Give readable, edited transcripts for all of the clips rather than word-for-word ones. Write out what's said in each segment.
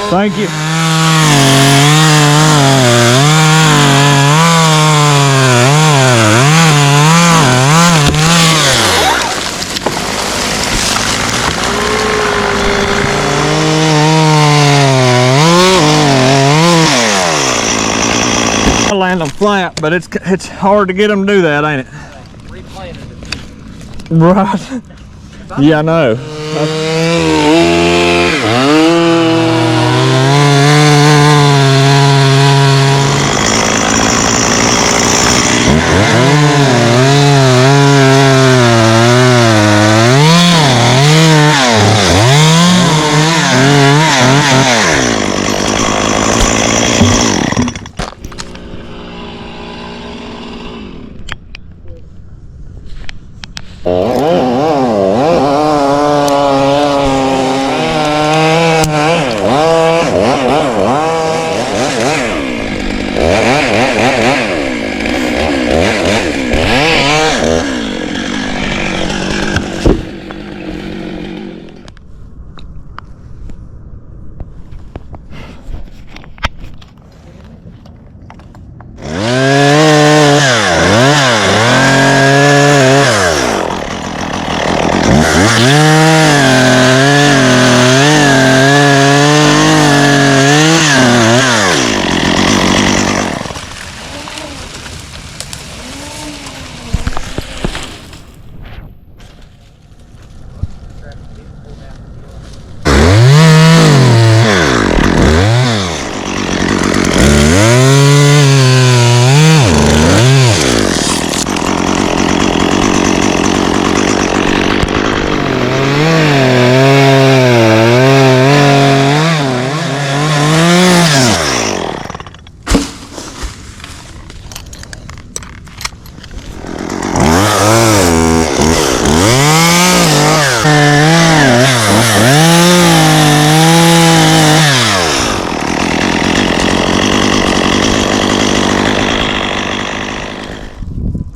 Thank you. I land them flat, but it's hard to get them to do that, ain't it? Right. Yeah, I know.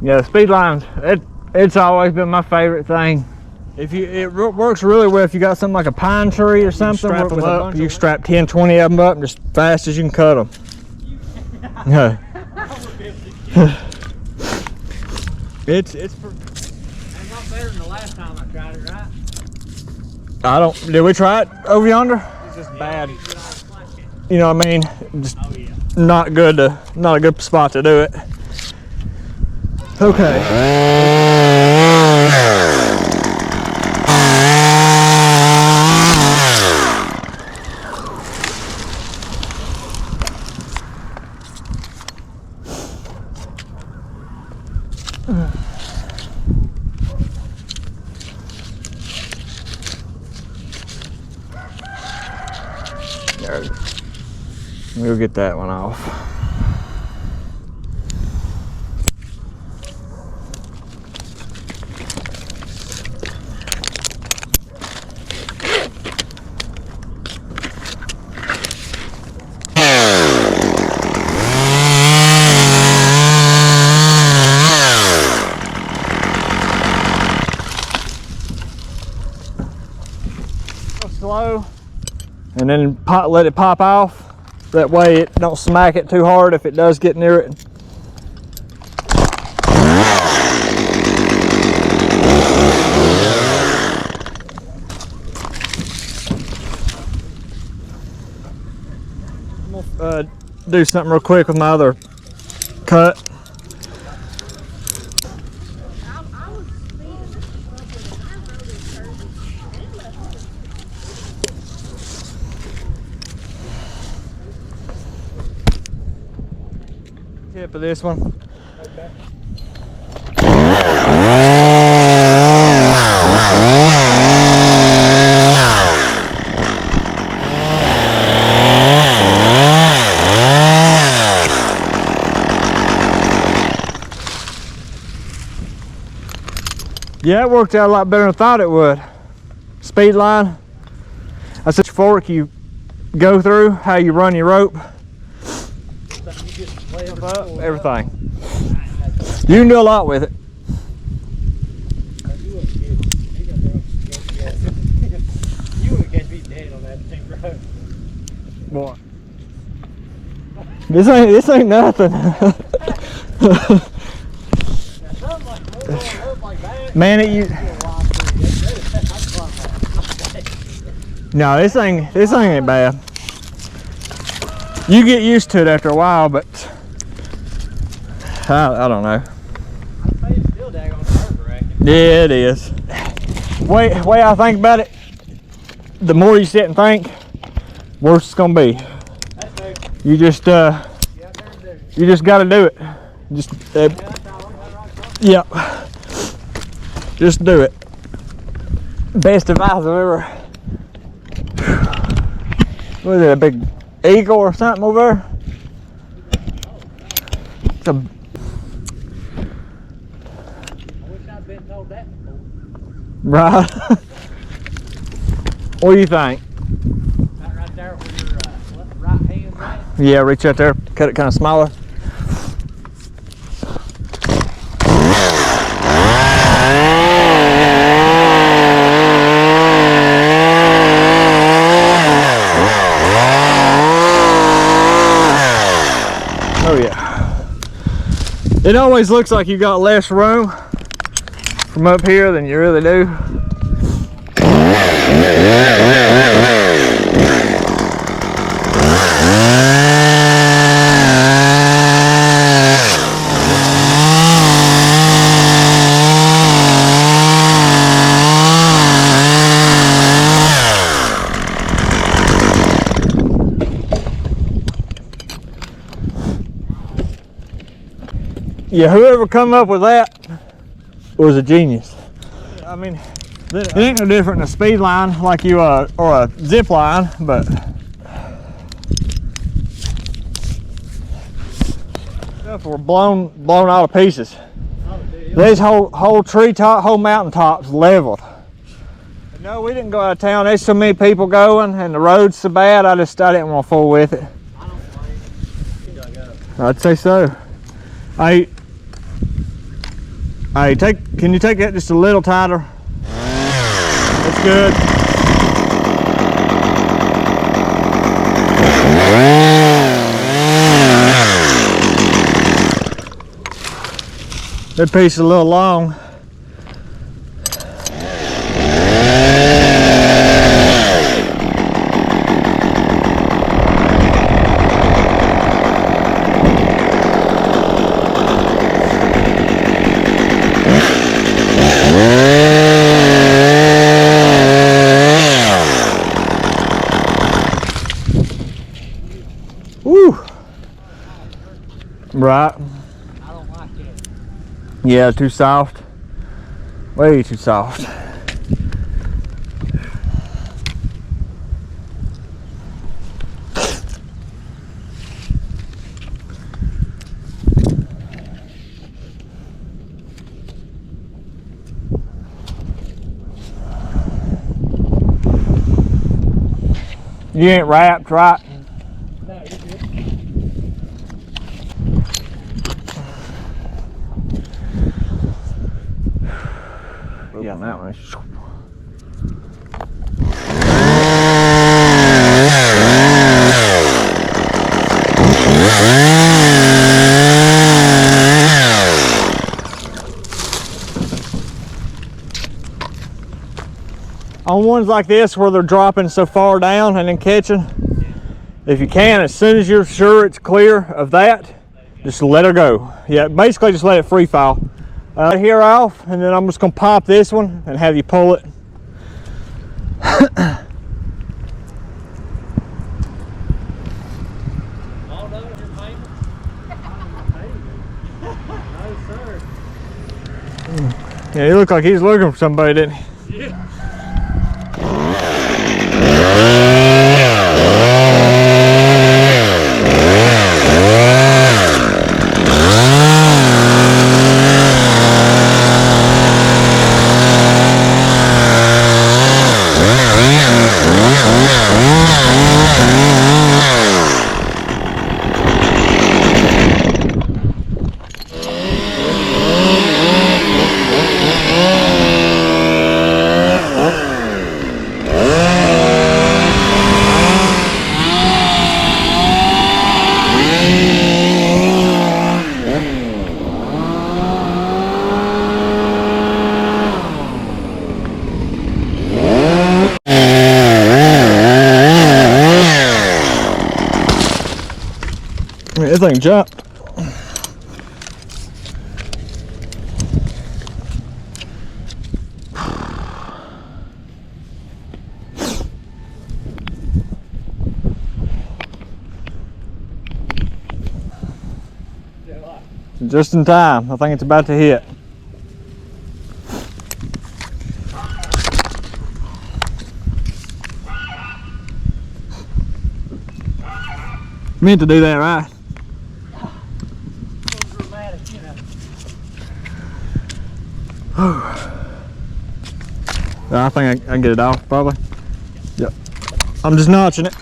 Yeah, the speed lines, it's always been my favorite thing. It works really well if you got something like a pine tree or something. Strap them up. You strap 10, 20 of them up just fast as you can cut them. Yeah. It's not better than the last time I tried it, right? Did we try it over yonder? It's just bad. You know what I mean? Just not a good spot to do it. Okay. We'll get that one off. Slow, and then let it pop off. That way it don't smack it too hard if it does get near it. I'm gonna do something real quick with my other cut. Tip of this one. Okay. Yeah, it worked out a lot better than I thought it would. Speed line. That's such a fork you go through, how you run your rope. Up, everything. You can do a lot with it. You would get me dead on that thing, bro. Boy. This ain't nothing. Man, no, this thing ain't bad. You get used to it after a while, but I don't know. Yeah, it is. Way I think about it, the more you sit and think, worse it's gonna be. You just got to do it. Yep. Just do it. Best advice I've ever. What is it? A big eagle or something over there? It's a. I wish I'd been told that before. Right. What do you think? Right there where your right hand's at? Yeah, reach out there, cut it kind of smaller. Oh yeah. It always looks like you got less room from up here than you really do. Yeah, whoever come up with that was a genius. I mean, it ain't no different than a speed line like you or a zip line, but stuff were blown all to pieces. These whole tree top, whole mountain tops leveled. But no, we didn't go out of town. There's so many people going, and the road's so bad. I didn't want to fool with it. I'd say so. Can you take that just a little tighter? That's good. That piece is a little long. Woo! Right. I don't like it. Yeah, too soft. Way too soft. You ain't wrapped, right? No, you're good. Yeah, that one. On ones like this where they're dropping so far down and then catching, if you can, as soon as you're sure it's clear of that, just let her go. Yeah, basically just let it free fall. Here off, and then I'm just gonna pop this one and have you pull it. Yeah, he looked like he's looking for somebody, didn't he? Yeah. This thing jumped. Just in time. I think it's about to hit. Meant to do that, right? I think I can get it off, probably. Yep. I'm just notching it.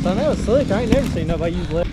Son, that was slick. I ain't never seen nobody use left.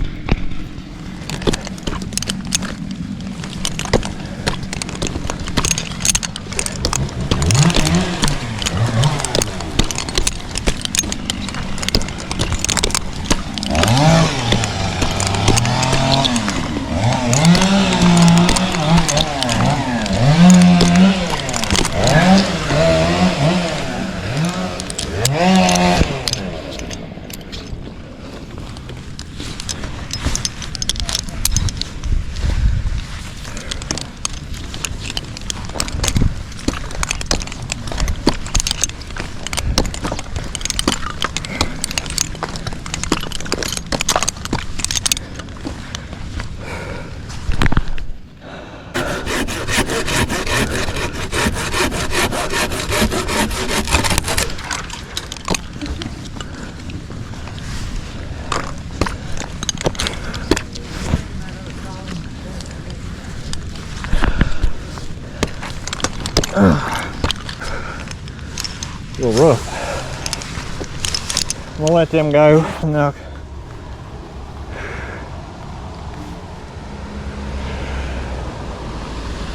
A little rough. We'll let them go. No.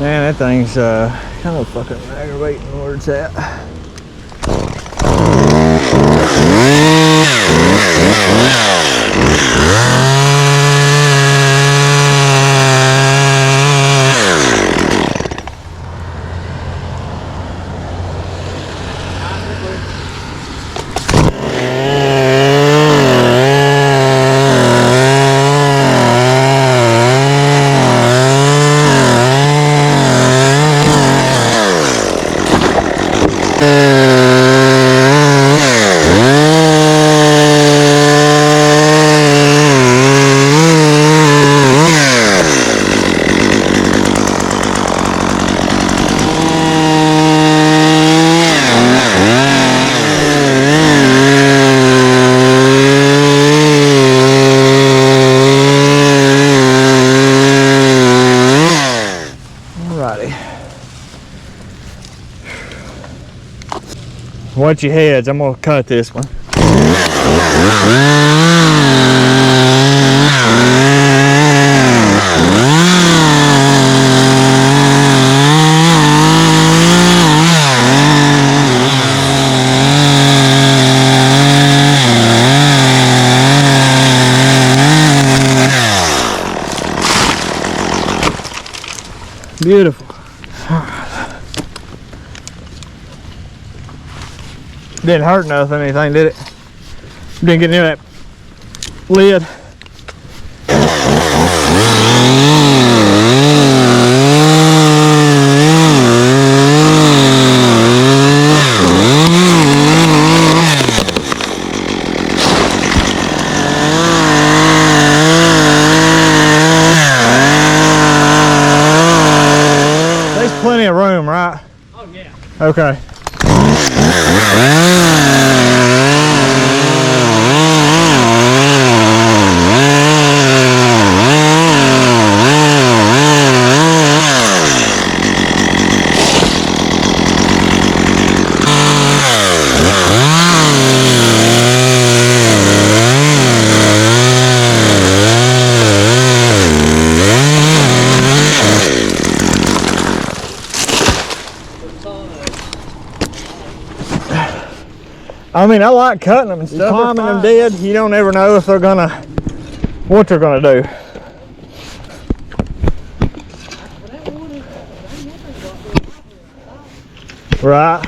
Man, that thing's kind of fucking aggravating where it's at. Watch your heads, I'm gonna cut this one. Beautiful. Didn't hurt nothing, anything, did it? Didn't get near that lid. Okay. I mean, I like cutting them and stuff. Climbing them dead, you don't ever know if they're gonna, what they're gonna do. Right.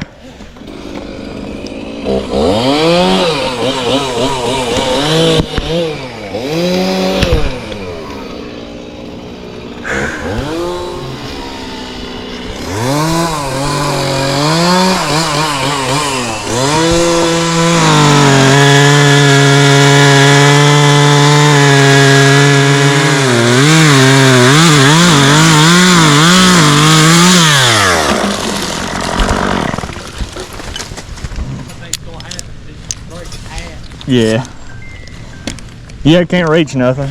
Yeah. Yeah, it can't reach nothing.